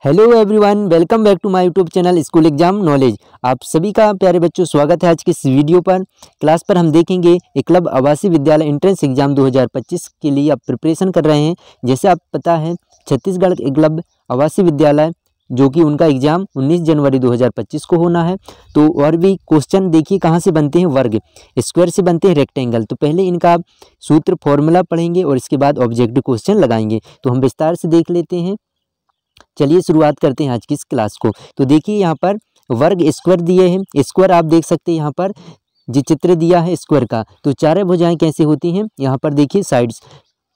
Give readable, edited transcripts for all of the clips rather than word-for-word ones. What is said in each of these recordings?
Hello everyone, welcome back to my YouTube channel school exam knowledge. आप सभी का प्यारे बच्चों स्वागत है आज की इस वीडियो पर। क्लास पर हम देखेंगे एकलव्य आवासीय विद्यालय एंट्रेंस एग्जाम 2025 के लिए आप प्रिपरेशन कर रहे हैं। जैसे आप पता है छत्तीसगढ़ एकलव्य आवासीय विद्यालय जो कि उनका एग्जाम 19 जनवरी 2025 को होना है। तो और भी क्वेश्चन देखिए कहाँ से बनते हैं, वर्ग, स्क्वायर से बनते हैं, रेक्टेंगल। तो पहले इनका सूत्र फॉर्मूला पढ़ेंगे और इसके बाद ऑब्जेक्टिव क्वेश्चन लगाएंगे। तो हम विस्तार से देख लेते हैं। चलिए शुरुआत करते हैं आज की इस क्लास को। तो देखिए यहाँ पर वर्ग स्क्वायर दिए हैं। स्क्वायर आप देख सकते हैं यहाँ पर जो चित्र दिया है स्क्वायर का। तो चारों भुजाएं कैसे होती हैं, यहाँ पर देखिए साइड्स,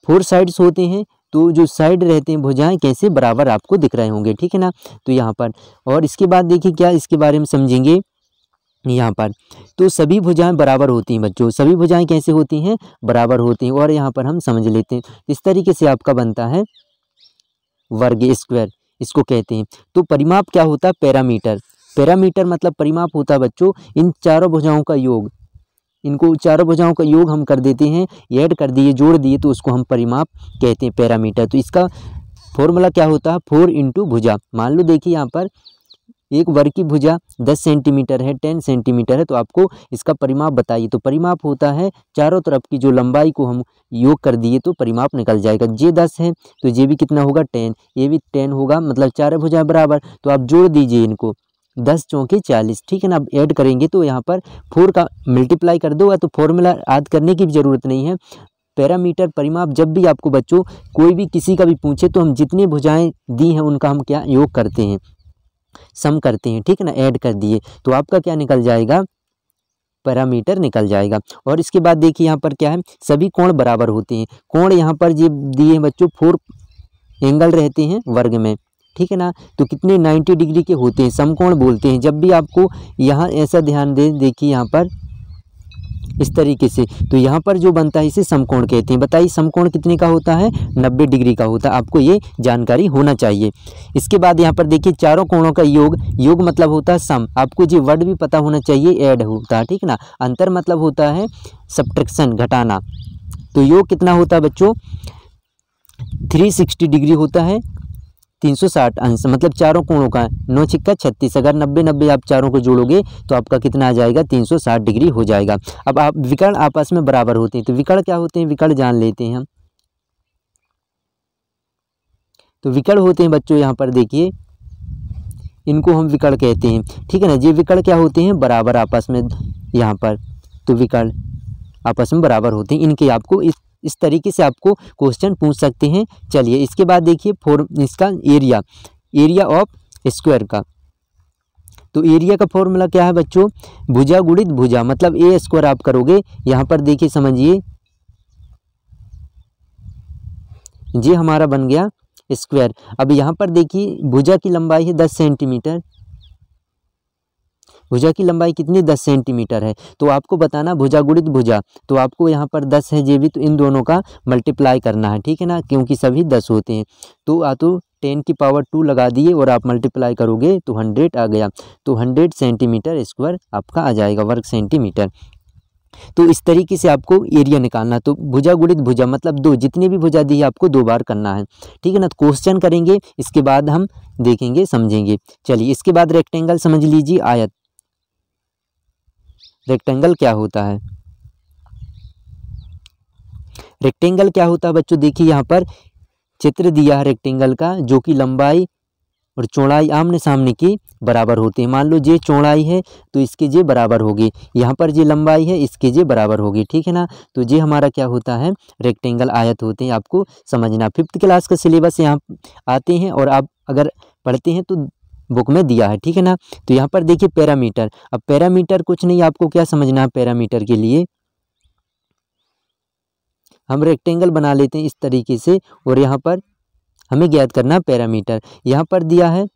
4 साइड्स होते हैं। तो जो साइड रहते हैं भुजाएं कैसे बराबर आपको दिख रहे होंगे, ठीक है ना। तो यहाँ पर और इसके बाद देखिए क्या इसके बारे में समझेंगे यहाँ पर। तो सभी भुजाएं बराबर होती हैं बच्चों, सभी भुजाएं कैसे होती हैं, बराबर होती हैं। और यहाँ पर हम समझ लेते हैं इस तरीके से आपका बनता है वर्ग स्क्वायर, इसको कहते हैं। तो परिमाप क्या होता है, पैरामीटर। पैरामीटर मतलब परिमाप होता है बच्चों इन चारों भुजाओं का योग। इनको चारों भुजाओं का योग हम कर देते हैं, ऐड कर दिए, जोड़ दिए, तो उसको हम परिमाप कहते हैं, पैरामीटर। तो इसका फॉर्मूला क्या होता है, 4 इंटू भुजा। मान लो देखिए यहाँ पर एक वर्ग की भुजा 10 सेंटीमीटर है, 10 सेंटीमीटर है, तो आपको इसका परिमाप बताइए। तो परिमाप होता है चारों तरफ की जो लंबाई को हम योग कर दिए तो परिमाप निकल जाएगा। ये 10 है तो ये भी कितना होगा, 10, ये भी 10 होगा, मतलब चारों भुजा बराबर। तो आप जोड़ दीजिए इनको, 10 चौके 40, ठीक है ना। अब ऐड करेंगे तो यहाँ पर 4 का मल्टीप्लाई कर दोगा तो फॉर्मूला याद करने की भी ज़रूरत नहीं है। पैरामीटर परिमाप जब भी आपको बच्चों कोई भी किसी का भी पूछे तो हम जितनी भुजाएँ दी हैं उनका हम क्या योग करते हैं, सम करते हैं, ठीक है ना। ऐड कर दिए तो आपका क्या निकल जाएगा, पैरामीटर निकल जाएगा। और इसके बाद देखिए यहाँ पर क्या है, सभी कोण बराबर होते हैं। कोण यहाँ पर ये दिए हैं बच्चों, 4 एंगल रहते हैं वर्ग में, ठीक है ना। तो कितने 90 डिग्री के होते हैं, समकोण बोलते हैं। जब भी आपको यहाँ ऐसा ध्यान दें, देखिए यहाँ पर इस तरीके से, तो यहाँ पर जो बनता है इसे समकोण कहते हैं। बताइए समकोण कितने का होता है, 90 डिग्री का होता है। आपको ये जानकारी होना चाहिए। इसके बाद यहाँ पर देखिए चारों कोणों का योग, योग मतलब होता है सम। आपको ये वर्ड भी पता होना चाहिए, ऐड होता है, ठीक है ना। अंतर मतलब होता है सब्ट्रैक्शन, घटाना। तो योग कितना होता है बच्चों, 360 डिग्री होता है, 360 अंश, मतलब चारों कोणों का 9 छिक्का 36। अगर 90-90 आप चारों को जोड़ोगे तो आपका कितना आ जाएगा, 360 डिग्री हो जाएगा। अब आप विकर्ण आपस में बराबर होते हैं। तो विकर्ण क्या होते हैं, विकर्ण जान लेते हैं हम। तो विकर्ण होते हैं बच्चों यहाँ पर देखिए, इनको हम विकर्ण कहते हैं, ठीक है ना। ये विकर्ण क्या होते हैं, बराबर आपस में यहाँ पर। तो विकर्ण आपस में बराबर होते हैं। इनके आपको इस तरीके से आपको क्वेश्चन पूछ सकते हैं। चलिए इसके बाद देखिए इसका एरिया, एरिया ऑफ स्क्वायर का। तो एरिया का फॉर्मूला क्या है बच्चों, भुजा गुणित भुजा, मतलब ए स्क्वायर आप करोगे। यहाँ पर देखिए समझिए, ये हमारा बन गया स्क्वायर। अब यहाँ पर देखिए भुजा की लंबाई है 10 सेंटीमीटर। भुजा की लंबाई कितनी, 10 सेंटीमीटर है। तो आपको बताना भुजा गुणित भुजा, तो आपको यहाँ पर 10 है ये भी, तो इन दोनों का मल्टीप्लाई करना है, ठीक है ना, क्योंकि सभी 10 होते हैं। तो 10 की पावर 2 लगा दिए और आप मल्टीप्लाई करोगे तो 100 आ गया। तो 100 सेंटीमीटर स्क्वायर आपका आ जाएगा, वर्ग सेंटीमीटर। तो इस तरीके से आपको एरिया निकालना। तो भुजा गुणित भुजा मतलब 2, जितनी भी भुजा दी है आपको 2 बार करना है, ठीक है ना। तो क्वेश्चन करेंगे, इसके बाद हम देखेंगे, समझेंगे। चलिए इसके बाद रेक्टेंगल समझ लीजिए, आयत। रेक्टेंगल क्या होता है, रेक्टेंगल क्या होता है बच्चों, देखिए यहाँ पर चित्र दिया है रेक्टेंगल का, जो कि लंबाई और चौड़ाई आमने सामने की बराबर होते हैं। मान लो ये चौड़ाई है तो इसके ये बराबर होगी, यहाँ पर ये लंबाई है इसके ये बराबर होगी, ठीक है ना। तो ये हमारा क्या होता है, रेक्टेंगल, आयत होते हैं। आपको समझना 5th क्लास का सिलेबस यहाँ आते हैं और आप अगर पढ़ते हैं तो बुक में दिया है, ठीक है ना। तो यहाँ पर देखिए पैरामीटर। अब पैरामीटर कुछ नहीं, आपको क्या समझना है, पैरामीटर के लिए हम रेक्टेंगल बना लेते हैं इस तरीके से, और यहाँ पर हमें ज्ञात करना पैरामीटर। यहाँ पर दिया है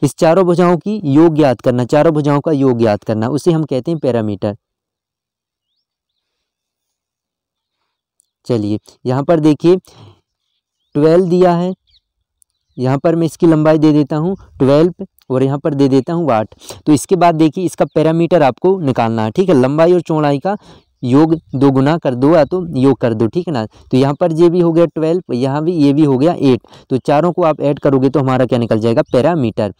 इस चारों भुजाओं की योग ज्ञात करना, चारों भुजाओं का योग ज्ञात करना, उसे हम कहते हैं पैरामीटर। चलिए यहाँ पर देखिए 12 दिया है, यहाँ पर मैं इसकी लंबाई दे देता हूँ 12 और यहाँ पर दे देता हूँ 8। तो इसके बाद देखिए इसका पैरामीटर आपको निकालना है, ठीक है। लंबाई और चौड़ाई का योग 2 गुना कर दो या तो योग कर दो, ठीक है ना। तो यहाँ पर ये भी हो गया 12, यहाँ भी ये भी हो गया 8, तो चारों को आप ऐड करोगे तो हमारा क्या निकल जाएगा, पैरामीटर।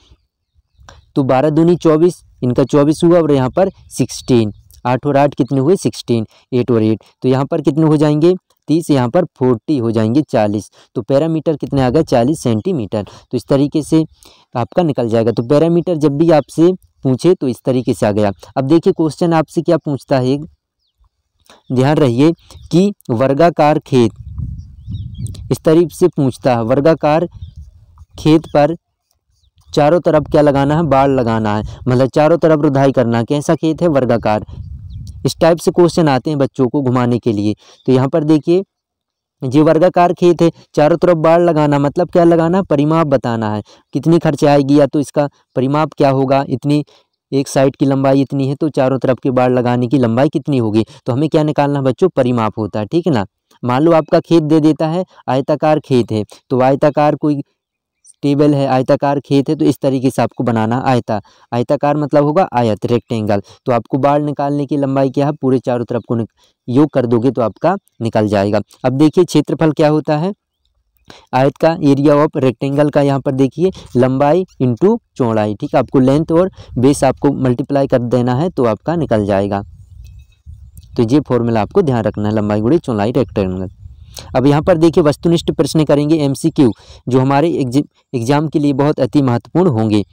तो 12 दूनी 24, इनका 24 हुआ और यहाँ पर 16, 8 और 8 कितने हुए 16, 8 और 8 तो यहाँ पर कितने हो जाएंगे 30, यहाँ पर 40 हो जाएंगे 40। तो पैरामीटर कितने आ गए 40 सेंटीमीटर। तो इस तरीके से आपका निकल जाएगा। तो पैरामीटर जब भी आपसे पूछे तो इस तरीके से आ गया। अब देखिए क्वेश्चन आपसे क्या पूछता है, ध्यान रहिए कि वर्गाकार खेत, इस तरीके से पूछता है, वर्गाकार खेत पर चारों तरफ क्या लगाना है, बाड़ लगाना है, मतलब चारों तरफ रुधाई करना। कैसा खेत है, वर्गाकार। इस टाइप से क्वेश्चन आते हैं बच्चों को घुमाने के लिए। तो यहाँ पर देखिए ये वर्गाकार खेत है, चारों तरफ बाड़ लगाना, मतलब क्या लगाना, परिमाप बताना है, कितनी खर्च आएगी या तो इसका परिमाप क्या होगा, इतनी एक साइड की लंबाई इतनी है तो चारों तरफ की बाड़ लगाने की लंबाई कितनी होगी। तो हमें क्या निकालना बच्चों, परिमाप होता है, ठीक है ना। मान लो आपका खेत दे देता है, आयताकार खेत है, तो आयताकार कोई टेबल है, आयताकार खेत है, तो इस तरीके से आपको बनाना। आयताकार मतलब होगा आयत, रेक्टेंगल। तो आपको बाड़ निकालने की लंबाई क्या है, पूरे चारों तरफ को योग कर दोगे तो आपका निकल जाएगा। अब देखिए क्षेत्रफल क्या होता है, आयत का एरिया ऑफ रेक्टेंगल का, यहाँ पर देखिए लंबाई इंटू चौड़ाई, ठीक है। आपको लेंथ और बेस आपको मल्टीप्लाई कर देना है तो आपका निकल जाएगा। तो ये फॉर्मूला आपको ध्यान रखना है, लंबाई गुणे चौड़ाई रेक्टेंगल। अब यहाँ पर देखिए वस्तुनिष्ठ प्रश्न करेंगे, MCQ, जो हमारे एग्जाम के लिए बहुत अति महत्वपूर्ण होंगे।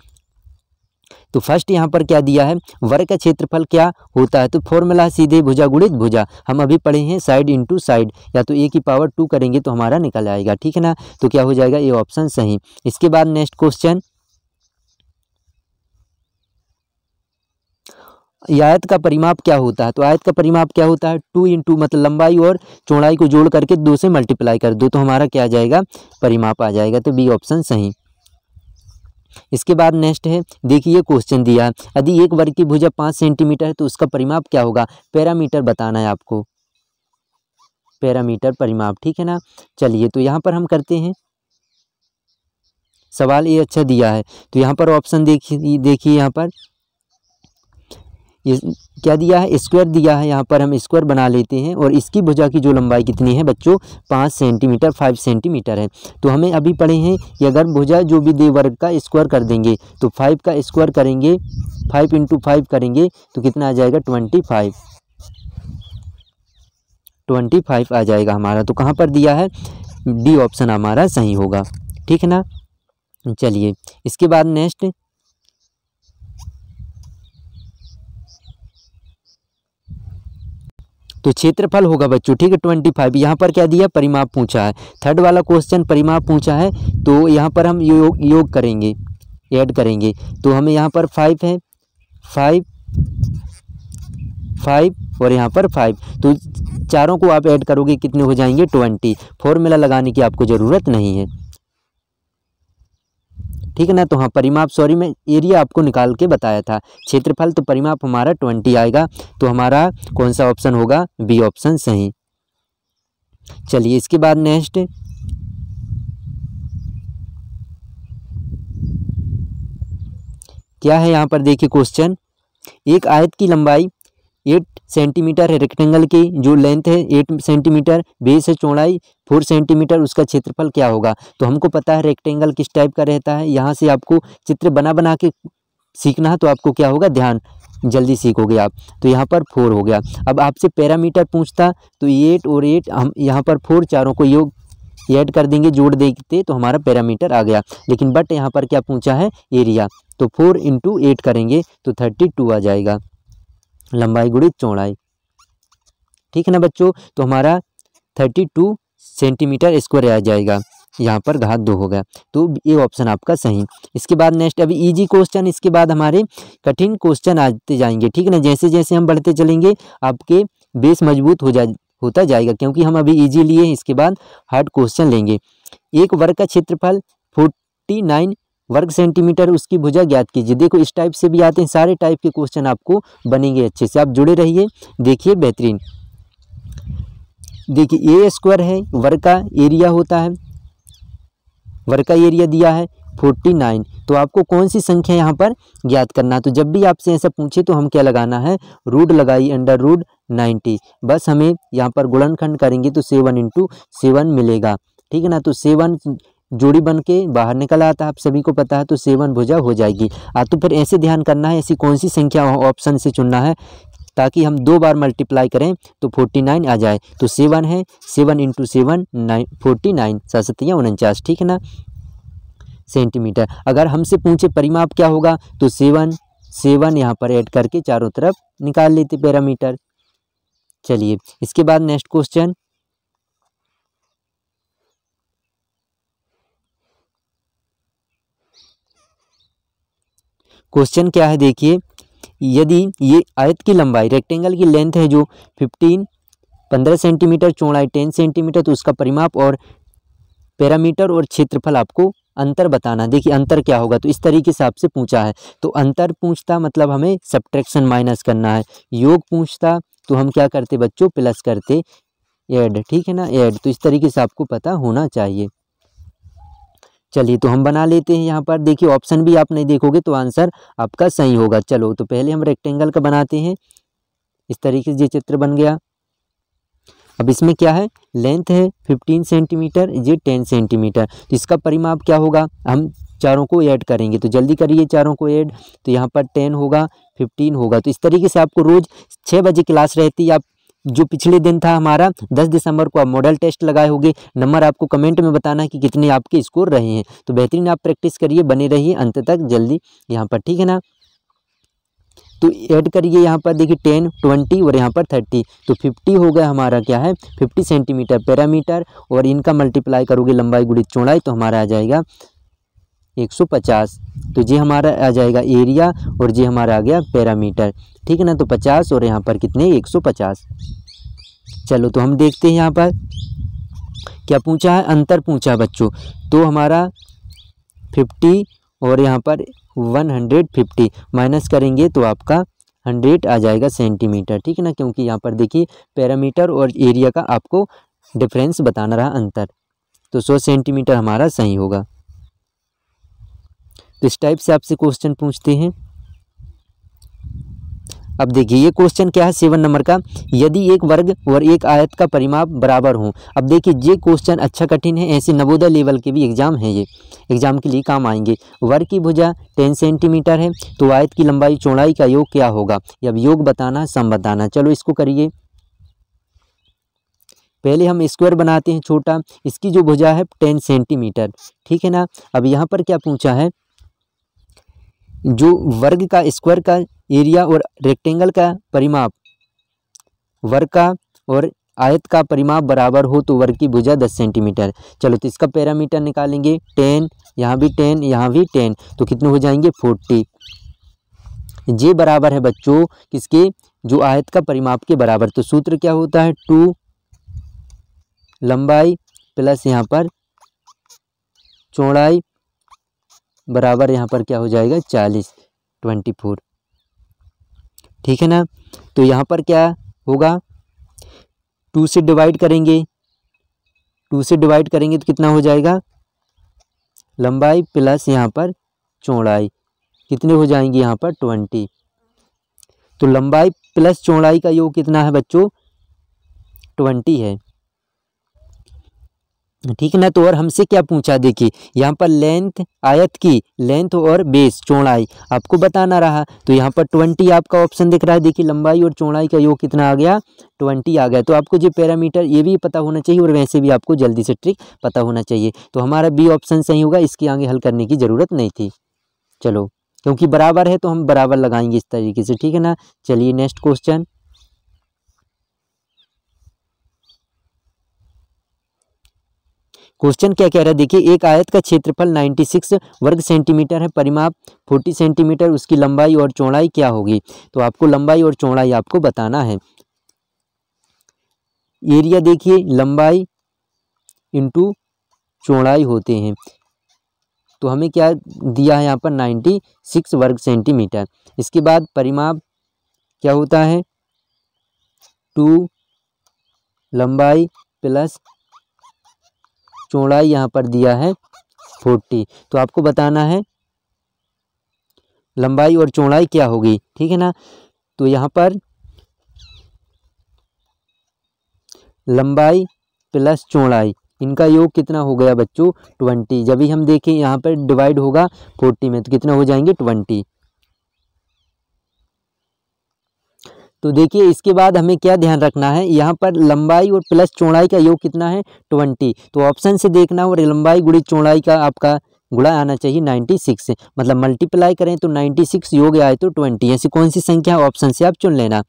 तो फर्स्ट यहाँ पर क्या दिया है, वर्ग का क्षेत्रफल क्या होता है, तो फॉर्मूला सीधे भुजा गुणित भुजा, हम अभी पढ़े हैं साइड इंटू साइड, या तो a की पावर 2 करेंगे तो हमारा निकल आएगा, ठीक है ना। तो क्या हो जाएगा, ये ऑप्शन सही। इसके बाद नेक्स्ट क्वेश्चन, आयत का परिमाप क्या होता है, तो आयत का परिमाप क्या होता है, 2 इंटू मतलब लंबाई और चौड़ाई को जोड़ करके 2 से मल्टीप्लाई कर दो तो हमारा क्या आ जाएगा, परिमाप आ जाएगा। तो बी ऑप्शन सही। इसके बाद नेक्स्ट है, देखिए क्वेश्चन दिया है, यदि एक वर्ग की भुजा 5 सेंटीमीटर है तो उसका परिमाप क्या होगा, पैरामीटर बताना है आपको, पैरामीटर परिमाप, ठीक है ना। चलिए तो यहाँ पर हम करते हैं, सवाल ये अच्छा दिया है। तो यहाँ पर ऑप्शन देखिए यहाँ पर ये क्या दिया है, स्क्वायर दिया है, यहाँ पर हम स्क्वायर बना लेते हैं। और इसकी भुजा की जो लंबाई कितनी है बच्चों, 5 सेंटीमीटर, 5 सेंटीमीटर है। तो हमें अभी पढ़े हैं कि अगर भुजा जो भी दे वर्ग का स्क्वायर कर देंगे तो 5 का स्क्वायर करेंगे, 5 इंटू 5 करेंगे तो कितना आ जाएगा, 25 आ जाएगा हमारा। तो कहाँ पर दिया है, डी ऑप्शन हमारा सही होगा, ठीक है ना। चलिए इसके बाद नेक्स्ट, तो क्षेत्रफल होगा बच्चों, ठीक है 25। यहाँ पर क्या दिया, परिमाप पूछा है। थर्ड वाला क्वेश्चन परिमाप पूछा है, तो यहाँ पर हम योग करेंगे, ऐड करेंगे। तो हमें यहाँ पर 5 है, 5 और यहाँ पर 5, तो चारों को आप ऐड करोगे कितने हो जाएंगे, 20। फॉर्मूला लगाने की आपको ज़रूरत नहीं है, ठीक है ना। तो हाँ परिमाप, सॉरी मैं एरिया आपको निकाल के बताया था, क्षेत्रफल तो परिमाप हमारा 20 आएगा। तो हमारा कौन सा ऑप्शन होगा, बी ऑप्शन सही। चलिए इसके बाद नेक्स्ट, क्या है यहाँ पर देखिए क्वेश्चन, एक आयत की लंबाई 8 सेंटीमीटर है, रेक्टेंगल की जो लेंथ है 8 सेंटीमीटर, बेस है चौड़ाई 4 सेंटीमीटर, उसका क्षेत्रफल क्या होगा। तो हमको पता है रेक्टेंगल किस टाइप का रहता है, यहाँ से आपको चित्र बना के सीखना है तो आपको क्या होगा, ध्यान जल्दी सीखोगे आप। तो यहाँ पर 4 हो गया। अब आपसे पैरामीटर पूछता तो 8 और 8 हम यहाँ पर 4 चारों को योग ऐड कर देंगे, जोड़ देते तो हमारा पैरामीटर आ गया। लेकिन बट यहाँ पर क्या पूछा है, एरिया, तो 4 इंटू 8 करेंगे तो 32 आ जाएगा, लंबाई गुणित चौड़ाई, ठीक है ना बच्चों। तो हमारा 32 सेंटीमीटर स्क्वायर आ जाएगा, यहाँ पर घात 2 हो गया। तो ये ऑप्शन आपका सही। इसके बाद नेक्स्ट, अभी इजी क्वेश्चन, इसके बाद हमारे कठिन क्वेश्चन आते जाएंगे, ठीक है ना। जैसे जैसे हम बढ़ते चलेंगे आपके बेस मजबूत होता जाएगा, क्योंकि हम अभी इजी लिए हैं, इसके बाद हार्ड क्वेश्चन लेंगे। एक वर्ग का क्षेत्रफल 49 वर्ग सेंटीमीटर, उसकी भुजा ज्ञात कीजिए। देखो इस टाइप से भी आते हैं, सारे टाइप के क्वेश्चन आपको बनेंगे अच्छे से, आप जुड़े रहिए, देखिए बेहतरीन। देखिए ए स्क्वायर है, वर्ग का एरिया होता है, वर्ग का एरिया दिया है 49, तो आपको कौन सी संख्या यहाँ पर ज्ञात करना है। तो जब भी आपसे ऐसा पूछे तो हम क्या लगाना है, रूट लगाइए, अंडर रूट 90। बस हमें यहाँ पर गुणनखंड करेंगे तो 7 × 7 मिलेगा, ठीक है ना। तो 7 जोड़ी बन के बाहर निकल आता है, आप सभी को पता है, तो 7 भुजा हो जाएगी। तो फिर ऐसे ध्यान करना है, ऐसी कौन सी संख्या ऑप्शन से चुनना है ताकि हम 2 बार मल्टीप्लाई करें तो 49 आ जाए। तो 7 है, 7 × 7 49, 7 × 49, ठीक है ना, सेंटीमीटर। अगर हमसे पूछे परिमाप क्या होगा तो 7 यहाँ पर ऐड करके चारों तरफ निकाल लेते पैरामीटर। चलिए इसके बाद नेक्स्ट क्वेश्चन, क्वेश्चन क्या है देखिए, यदि ये आयत की लंबाई रेक्टेंगल की लेंथ है जो 15 सेंटीमीटर, चौड़ाई 10 सेंटीमीटर, तो उसका परिमाप और पैरामीटर और क्षेत्रफल आपको अंतर बताना। देखिए अंतर क्या होगा, तो इस तरीके से आपसे पूछा है। तो अंतर पूछता मतलब हमें सब्ट्रैक्शन माइनस करना है, योग पूछता तो हम क्या करते बच्चों, प्लस करते, ऐड, ठीक है ना, ऐड। तो इस तरीके से आपको पता होना चाहिए। चलिए तो हम बना लेते हैं यहाँ पर। देखिए ऑप्शन भी आप नहीं देखोगे तो आंसर आपका सही होगा। चलो तो पहले हम रेक्टेंगल का बनाते हैं, इस तरीके से ये चित्र बन गया। अब इसमें क्या है, लेंथ है 15 सेंटीमीटर, ये 10 सेंटीमीटर, तो इसका परिमाप क्या होगा, हम चारों को ऐड करेंगे। तो जल्दी करिए चारों को ऐड, तो यहाँ पर 10 होगा, 15 होगा। तो इस तरीके से आपको रोज़ 6 बजे क्लास रहती है। आप जो पिछले दिन था हमारा 10 दिसंबर को आप मॉडल टेस्ट लगाए होंगे, नंबर आपको कमेंट में बताना है कि कितने आपके स्कोर रहे हैं। तो बेहतरीन आप प्रैक्टिस करिए, बने रहिए अंत तक जल्दी यहाँ पर, ठीक है ना। तो ऐड करिए यहाँ पर, देखिए 10, 20 और यहाँ पर 30, तो 50 हो गया हमारा, क्या है 50 सेंटीमीटर पैरामीटर, और इनका मल्टीप्लाई करोगे लंबाई गुणित चौड़ाई तो हमारा आ जाएगा 150। तो ये हमारा आ जाएगा एरिया और ये हमारा आ गया पैरामीटर, ठीक है ना। तो 50 और यहाँ पर कितने 150। चलो तो हम देखते हैं यहाँ पर क्या पूछा है, अंतर पूछा है बच्चों। तो हमारा 50 और यहाँ पर 150 माइनस करेंगे तो आपका 100 आ जाएगा सेंटीमीटर, ठीक है ना, क्योंकि यहाँ पर देखिए पैरामीटर और एरिया का आपको डिफरेंस बताना रहा, अंतर। तो 100 सेंटीमीटर हमारा सही होगा। तो इस टाइप से आपसे क्वेश्चन पूछते हैं। अब देखिए ये क्वेश्चन क्या है 7 नंबर का, यदि एक वर्ग और एक आयत का परिमाप बराबर हो। अब देखिए ये क्वेश्चन अच्छा कठिन है, ऐसे नवोदय लेवल के भी एग्जाम है, ये एग्जाम के लिए काम आएंगे। वर्ग की भुजा 10 सेंटीमीटर है, तो आयत की लंबाई चौड़ाई का योग क्या होगा। अब योग बताना, सम बताना। चलो इसको करिए, पहले हम स्क्वायर बनाते हैं छोटा, इसकी जो भुजा है 10 सेंटीमीटर, ठीक है ना। अब यहाँ पर क्या पूछा है, जो वर्ग का स्क्वायर का एरिया और रेक्टेंगल का परिमाप, वर्ग का और आयत का परिमाप बराबर हो तो वर्ग की भुजा 10 सेंटीमीटर। चलो तो इसका पैरामीटर निकालेंगे, 10, यहाँ भी 10, यहाँ भी 10, तो कितने हो जाएंगे 40। ये बराबर है बच्चों किसके, जो आयत का परिमाप के बराबर। तो सूत्र क्या होता है, 2 लंबाई प्लस यहाँ पर चौड़ाई बराबर यहाँ पर क्या हो जाएगा 40, 24, ठीक है ना। तो यहाँ पर क्या होगा, 2 से डिवाइड करेंगे, 2 से डिवाइड करेंगे तो कितना हो जाएगा, लंबाई प्लस यहाँ पर चौड़ाई, कितने हो जाएंगे यहाँ पर 20। तो लंबाई प्लस चौड़ाई का योग कितना है बच्चों, 20 है, ठीक है ना। तो और हमसे क्या पूछा, देखिए यहाँ पर लेंथ, आयत की लेंथ और बेस चौड़ाई आपको बताना रहा। तो यहाँ पर 20 आपका ऑप्शन दिख रहा है। देखिए लंबाई और चौड़ाई का योग कितना आ गया, 20 आ गया। तो आपको जो पैरामीटर ये भी पता होना चाहिए और वैसे भी आपको जल्दी से ट्रिक पता होना चाहिए। तो हमारा बी ऑप्शन सही होगा, इसके आगे हल करने की ज़रूरत नहीं थी। चलो क्योंकि बराबर है तो हम बराबर लगाएंगे इस तरीके से, ठीक है ना। चलिए नेक्स्ट क्वेश्चन, क्वेश्चन क्या कह रहा है देखिए, एक आयत का क्षेत्रफल 96 वर्ग सेंटीमीटर है, परिमाप 40 सेंटीमीटर, उसकी लंबाई और चौड़ाई क्या होगी। तो आपको लंबाई और चौड़ाई आपको बताना है। एरिया देखिए लंबाई इंटू चौड़ाई होते हैं, तो हमें क्या दिया है यहाँ पर 96 वर्ग सेंटीमीटर। इसके बाद परिमाप क्या होता है, 2 लंबाई प्लस चौड़ाई यहाँ पर दिया है 40। तो आपको बताना है लंबाई और चौड़ाई क्या होगी, ठीक है ना। तो यहाँ पर लंबाई प्लस चौड़ाई, इनका योग कितना हो गया बच्चों 20। जब भी हम देखें यहाँ पर डिवाइड होगा 40 में तो कितना हो जाएंगे 20। तो देखिए इसके बाद हमें क्या ध्यान रखना है, यहाँ पर लंबाई और प्लस चौड़ाई का योग कितना है 20। तो ऑप्शन से देखना और लंबाई गुणी चौड़ाई का आपका गुणा आना चाहिए 96 से, मतलब मल्टीप्लाई करें तो 96 योग आए तो 20। ऐसी कौन सी संख्या ऑप्शन से आप चुन लेना।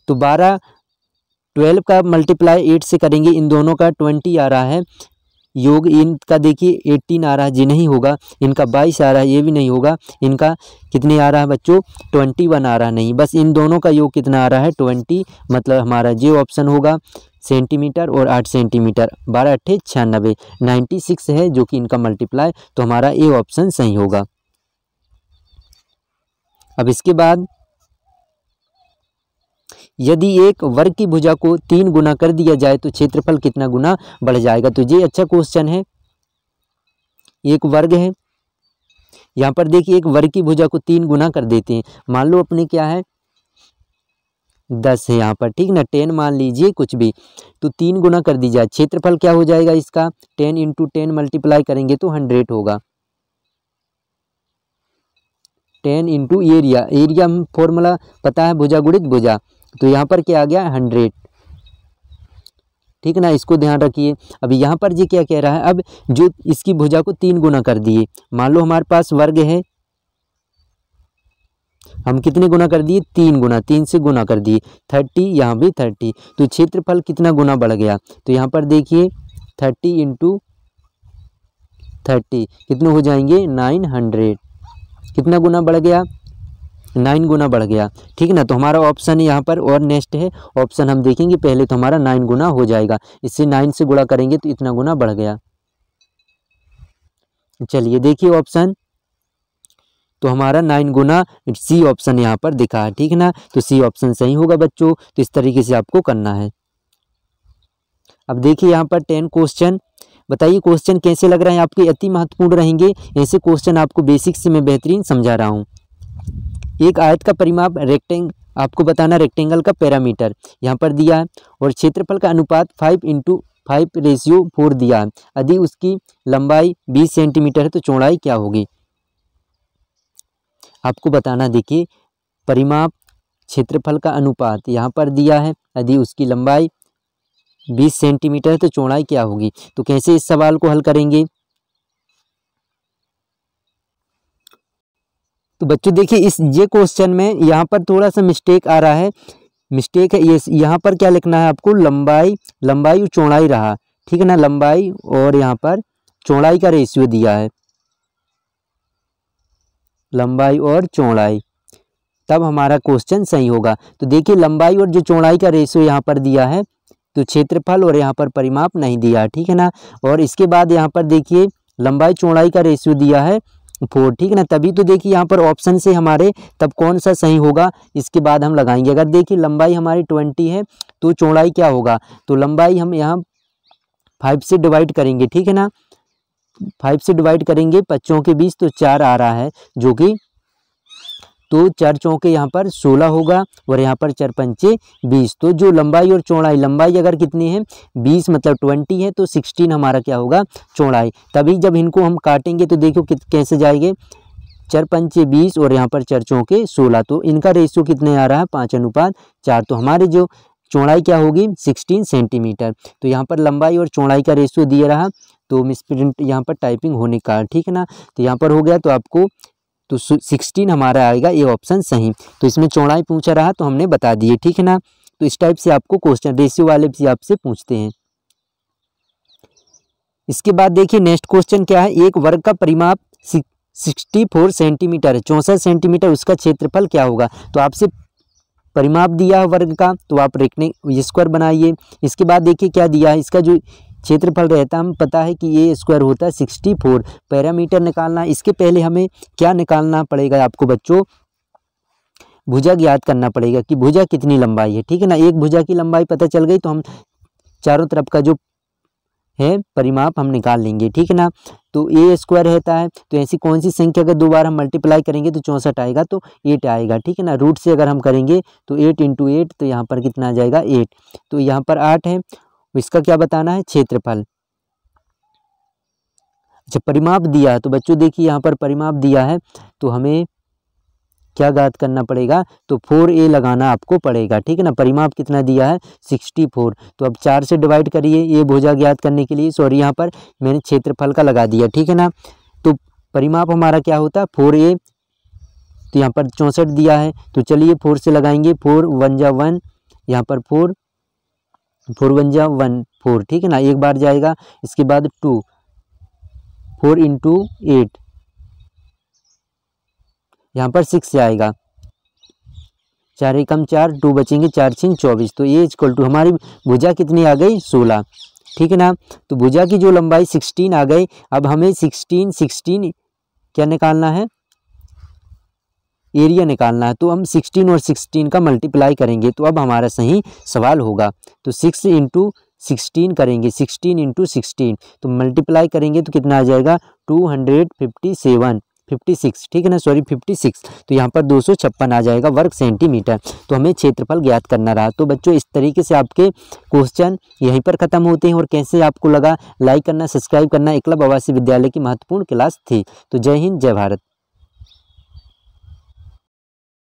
तो 12 का मल्टीप्लाई 8 से करेंगे, इन दोनों का 20 आ रहा है योग, इनका देखिए 18 आ रहा है जी नहीं होगा, इनका 22 आ रहा है ये भी नहीं होगा, इनका कितने आ रहा है बच्चों 21 आ रहा नहीं, बस इन दोनों का योग कितना आ रहा है 20, मतलब हमारा जे ऑप्शन होगा सेंटीमीटर और 8 सेंटीमीटर, 12 8 96, 96 है जो कि इनका मल्टीप्लाई, तो हमारा ए ऑप्शन सही होगा। अब इसके बाद यदि एक वर्ग की भुजा को 3 गुना कर दिया जाए तो क्षेत्रफल कितना गुना बढ़ जाएगा। तो ये अच्छा क्वेश्चन है। एक वर्ग है, यहाँ पर देखिए एक वर्ग की भुजा को 3 गुना कर देते हैं, मान लो अपने क्या है 10 है यहाँ पर, ठीक ना, 10 मान लीजिए कुछ भी, तो 3 गुना कर दी जाए, क्षेत्रफल क्या हो जाएगा इसका 10 × 10 मल्टीप्लाई करेंगे तो 100 होगा। 10 × एरिया, एरिया हम फॉर्मूला पता है भुजा गुणित भुजा, तो यहाँ पर क्या आ गया 100, ठीक ना, इसको ध्यान रखिए। अब यहाँ पर जी क्या कह रहा है, अब जो इसकी भुजा को 3 गुना कर दिए, मान लो हमारे पास वर्ग है, हम कितने गुना कर दिए 3 गुना, 3 से गुना कर दिए 30, यहाँ भी 30, तो क्षेत्रफल कितना गुना बढ़ गया। तो यहाँ पर देखिए 30 × 30 कितने हो जाएंगे 900, कितना गुना बढ़ गया 9 गुना बढ़ गया, ठीक ना। तो हमारा ऑप्शन यहाँ पर और नेक्स्ट है ऑप्शन हम देखेंगे, पहले तो हमारा 9 गुना हो जाएगा, इससे 9 से गुणा करेंगे तो इतना गुना बढ़ गया। चलिए देखिए ऑप्शन, तो हमारा 9 गुना सी ऑप्शन यहाँ पर दिखा है, ठीक ना, तो सी ऑप्शन सही होगा बच्चों। तो इस तरीके से आपको करना है। अब देखिए यहाँ पर 10 क्वेश्चन, बताइए क्वेश्चन कैसे लग रहे हैं आपके, अति महत्वपूर्ण रहेंगे ऐसे क्वेश्चन, आपको बेसिक से मैं बेहतरीन समझा रहा हूँ। एक आयत का परिमाप आपको बताना रेक्टेंगल का पैरामीटर यहाँ पर दिया है, और क्षेत्रफल का अनुपात 5:5:4 दिया है। यदि उसकी लंबाई 20 सेंटीमीटर है तो चौड़ाई क्या होगी, आपको बताना। देखिए परिमाप क्षेत्रफल का अनुपात यहाँ पर दिया है, यदि उसकी लंबाई 20 सेंटीमीटर है तो चौड़ाई क्या होगी। तो कैसे इस सवाल को हल करेंगे, तो बच्चों देखिए ये क्वेश्चन में यहाँ पर थोड़ा सा मिस्टेक आ रहा है, मिस्टेक है ये, यहाँ पर क्या लिखना है आपको लंबाई और चौड़ाई रहा, ठीक है ना, लंबाई और यहाँ पर चौड़ाई का रेशियो दिया है, लंबाई और चौड़ाई, तब हमारा क्वेश्चन सही होगा। तो देखिए लंबाई और जो चौड़ाई का रेशियो यहाँ पर दिया है, तो क्षेत्रफल और यहाँ पर परिमाप नहीं दिया, ठीक है ना। और इसके बाद यहाँ पर देखिए लंबाई चौड़ाई का रेशियो दिया है 4, ठीक है ना, तभी तो देखिए यहाँ पर ऑप्शन से हमारे तब कौन सा सही होगा इसके बाद हम लगाएंगे। अगर देखिए लंबाई हमारी 20 है तो चौड़ाई क्या होगा, तो लंबाई हम यहाँ 5 से डिवाइड करेंगे, ठीक है ना, 5 से डिवाइड करेंगे 5 चौके 20 तो 4 आ रहा है, जो कि तो 4 चौके यहाँ पर 16 होगा और यहाँ पर 4 पंचे 20। तो जो लंबाई और चौड़ाई, लंबाई अगर कितनी है 20 मतलब 20 है तो 16 हमारा क्या होगा चौड़ाई। तभी जब इनको हम काटेंगे तो देखो कैसे जाएंगे, 4 पंचे 20 और यहाँ पर 4 चौके 16, तो इनका रेशियो कितने आ रहा है 5:4। तो हमारे जो चौड़ाई क्या होगी 16 सेंटीमीटर। तो यहाँ पर लंबाई और चौड़ाई का रेशियो दिया रहा, तो मिसप्रिंट यहाँ पर टाइपिंग होने का, ठीक है ना, तो यहाँ पर हो गया, तो आपको तो 16 हमारा आएगा ये ऑप्शन सही। तो इसमें चौड़ाई पूछा रहा तो हमने बता दिए, ठीक है ना। तो इस टाइप से आपको क्वेश्चन रेशियो वाले भी आपसे पूछते हैं। इसके बाद देखिए नेक्स्ट क्वेश्चन क्या है, एक वर्ग का परिमाप 64 सेंटीमीटर है, 64 सेंटीमीटर, उसका क्षेत्रफल क्या होगा। तो आपसे परिमाप दिया है वर्ग का, तो आप स्क्वायर बनाइए। इसके बाद देखिए क्या दिया है, इसका जो क्षेत्रफल रहता है, हम पता है कि ये स्क्वायर होता है 64, पैरामीटर निकालना। इसके पहले हमें क्या निकालना पड़ेगा आपको बच्चों, भुजा ज्ञात करना पड़ेगा कि भुजा कितनी लंबाई है, ठीक है ना। एक भुजा की लंबाई पता चल गई तो हम चारों तरफ का जो है परिमाप हम निकाल लेंगे, ठीक है ना। तो ए स्क्वायर रहता है, तो ऐसी कौन सी संख्या अगर 2 बार हम मल्टीप्लाई करेंगे तो 64 आएगा, तो 8 आएगा, ठीक है ना। रूट से अगर हम करेंगे तो 8 × 8, तो यहाँ पर कितना आ जाएगा 8, तो यहाँ पर 8 है इसका क्या बताना है, क्षेत्रफल। अच्छा, परिमाप दिया है तो बच्चों देखिए यहाँ पर परिमाप दिया है तो हमें क्या ज्ञात करना पड़ेगा, तो 4a लगाना आपको पड़ेगा, ठीक है ना। परिमाप कितना दिया है, 64। तो अब 4 से डिवाइड करिए ये भुजा ज्ञात करने के लिए, सॉरी यहाँ पर मैंने क्षेत्रफल का लगा दिया, ठीक है ना। तो परिमाप हमारा क्या होता है 4a, तो यहाँ पर 64 दिया है, तो चलिए 4 से लगाएंगे, 4 1 जा 1, यहाँ पर 4 1 जा 1 4, ठीक है ना। एक बार जाएगा, इसके बाद 2 4 इंटू 8, यहाँ पर 6 से आएगा, 4 एकम 4, 2 बचेंगे, 4 6 24। तो ये इक्वल टू हमारी भुजा कितनी आ गई, 16, ठीक है ना। तो भुजा की जो लंबाई 16 आ गई। अब हमें 16 क्या निकालना है, एरिया निकालना है। तो हम 16 और 16 का मल्टीप्लाई करेंगे तो अब हमारा सही सवाल होगा। तो 6 इंटू 16 करेंगे, 16 इंटू 16 तो मल्टीप्लाई करेंगे तो कितना आ जाएगा 257 ठीक है ना, सॉरी 56। तो यहाँ पर 256 आ जाएगा वर्ग सेंटीमीटर। तो हमें क्षेत्रफल ज्ञात करना रहा। तो बच्चों इस तरीके से आपके क्वेश्चन यहीं पर ख़त्म होते हैं। और कैसे आपको लगा, लाइक करना, सब्सक्राइब करना। एकलव्य आवासीय विद्यालय की महत्वपूर्ण क्लास थी। तो जय हिंद, जय भारत।